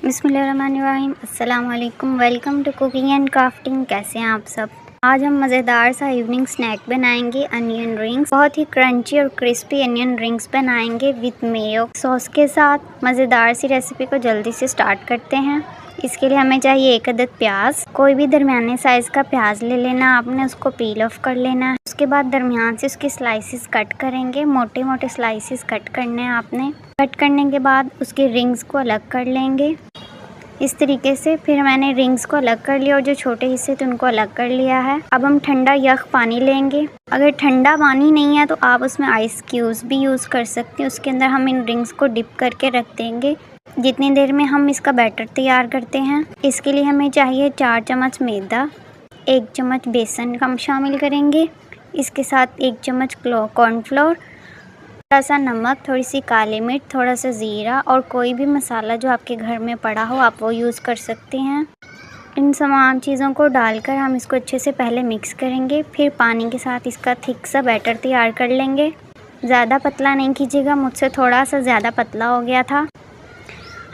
बिस्मिल्लाहिर्रहमानिर्रहीम। अस्सलाम वालेकुम। Welcome to cooking and crafting. कैसे हैं आप सब? आज हम मज़ेदार सा इवनिंग स्नैक बनाएंगे, अनियन रिंग्स। बहुत ही क्रंची और क्रिस्पी अनियन रिंग्स बनाएंगे विद मेयो सॉस के साथ। मज़ेदार सी रेसिपी को जल्दी से स्टार्ट करते हैं। इसके लिए हमें चाहिए 1 अदद प्याज। कोई भी दरमियाने साइज़ का प्याज ले लेना आपने, उसको पील ऑफ कर लेना है। उसके बाद दरमियान से उसकी स्लाइसिस कट करेंगे, मोटे मोटे स्लाइसिस कट करने हैं आपने। कट करने के बाद उसके रिंग्स को अलग कर लेंगे इस तरीके से। फिर मैंने रिंग्स को अलग कर लिया और जो छोटे हिस्से थे उनको अलग कर लिया है। अब हम ठंडा यख पानी लेंगे। अगर ठंडा पानी नहीं है तो आप उसमें आइस क्यूब्स भी यूज़ कर सकते हैं। उसके अंदर हम इन रिंग्स को डिप करके रख देंगे जितनी देर में हम इसका बैटर तैयार करते हैं। इसके लिए हमें चाहिए 4 चम्मच मैदा, 1 चम्मच बेसन हम शामिल करेंगे। इसके साथ 1 चम्मच कॉर्नफ्लोर, थोड़ा सा नमक, थोड़ी सी काली मिर्च, थोड़ा सा ज़ीरा और कोई भी मसाला जो आपके घर में पड़ा हो आप वो यूज़ कर सकते हैं। इन तमाम चीज़ों को डालकर हम इसको अच्छे से पहले मिक्स करेंगे। फिर पानी के साथ इसका थिक सा बैटर तैयार कर लेंगे। ज़्यादा पतला नहीं कीजिएगा, मुझसे थोड़ा सा ज़्यादा पतला हो गया था।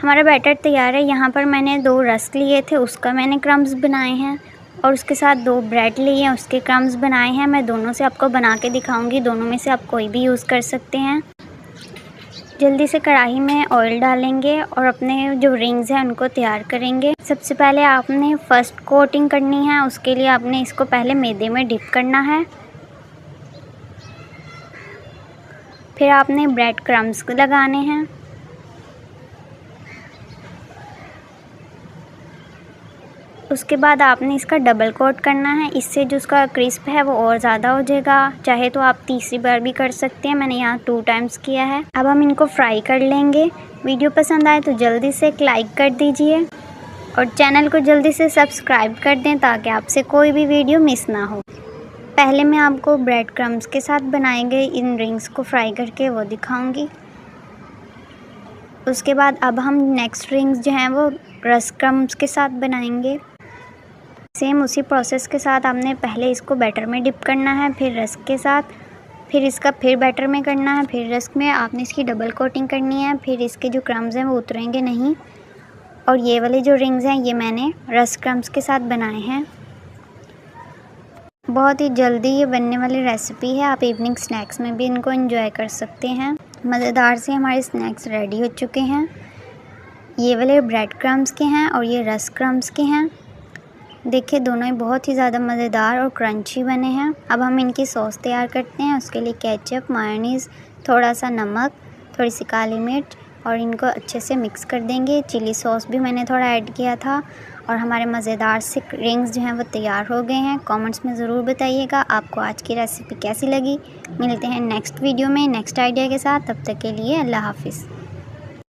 हमारा बैटर तैयार है। यहाँ पर मैंने 2 रस्क लिए थे, उसका मैंने क्रम्स बनाए हैं और उसके साथ 2 ब्रेड लिए हैं, उसके क्रम्स बनाए हैं। मैं दोनों से आपको बना के दिखाऊंगी, दोनों में से आप कोई भी यूज़ कर सकते हैं। जल्दी से कढ़ाई में ऑयल डालेंगे और अपने जो रिंग्स हैं उनको तैयार करेंगे। सबसे पहले आपने फर्स्ट कोटिंग करनी है, उसके लिए आपने इसको पहले मैदे में डिप करना है। फिर आपने ब्रेड क्रम्स लगाने हैं। उसके बाद आपने इसका डबल कोट करना है, इससे जो उसका क्रिस्प है वो और ज़्यादा हो जाएगा। चाहे तो आप तीसरी बार भी कर सकते हैं, मैंने यहाँ 2 टाइम्स किया है। अब हम इनको फ्राई कर लेंगे। वीडियो पसंद आए तो जल्दी से एक लाइक कर दीजिए और चैनल को जल्दी से सब्सक्राइब कर दें ताकि आपसे कोई भी वीडियो मिस ना हो। पहले मैं आपको ब्रेड क्रम्स के साथ बनाए गए इन रिंग्स को फ्राई करके वो दिखाऊँगी। उसके बाद अब हम नेक्स्ट रिंग्स जो हैं वो रस्क क्रम्स के साथ बनाएंगे। सेम उसी प्रोसेस के साथ आपने पहले इसको बैटर में डिप करना है, फिर रस्क के साथ, फिर इसका फिर बैटर में करना है, फिर रस्क में आपने इसकी डबल कोटिंग करनी है। फिर इसके जो क्रम्स हैं वो उतरेंगे नहीं। और ये वाले जो रिंग्स हैं ये मैंने रस्क क्रम्स के साथ बनाए हैं। बहुत ही जल्दी ये बनने वाली रेसिपी है, आप इवनिंग स्नैक्स में भी इनको एंजॉय कर सकते हैं। मज़ेदार से हमारे स्नैक्स रेडी हो चुके हैं। ये वाले ब्रेड क्रम्स के हैं और ये रस्क क्रम्स के हैं। देखिए दोनों ही बहुत ही ज़्यादा मज़ेदार और क्रंची बने हैं। अब हम इनकी सॉस तैयार करते हैं। उसके लिए केचप, मायोनीज़, थोड़ा सा नमक, थोड़ी सी काली मिर्च और इनको अच्छे से मिक्स कर देंगे। चिली सॉस भी मैंने थोड़ा ऐड किया था और हमारे मज़ेदार से रिंग्स जो हैं वो तैयार हो गए हैं। कमेंट्स में ज़रूर बताइएगा आपको आज की रेसिपी कैसी लगी। मिलते हैं नेक्स्ट वीडियो में नेक्स्ट आइडिया के साथ। तब तक के लिए अल्लाह हाफ़िज़।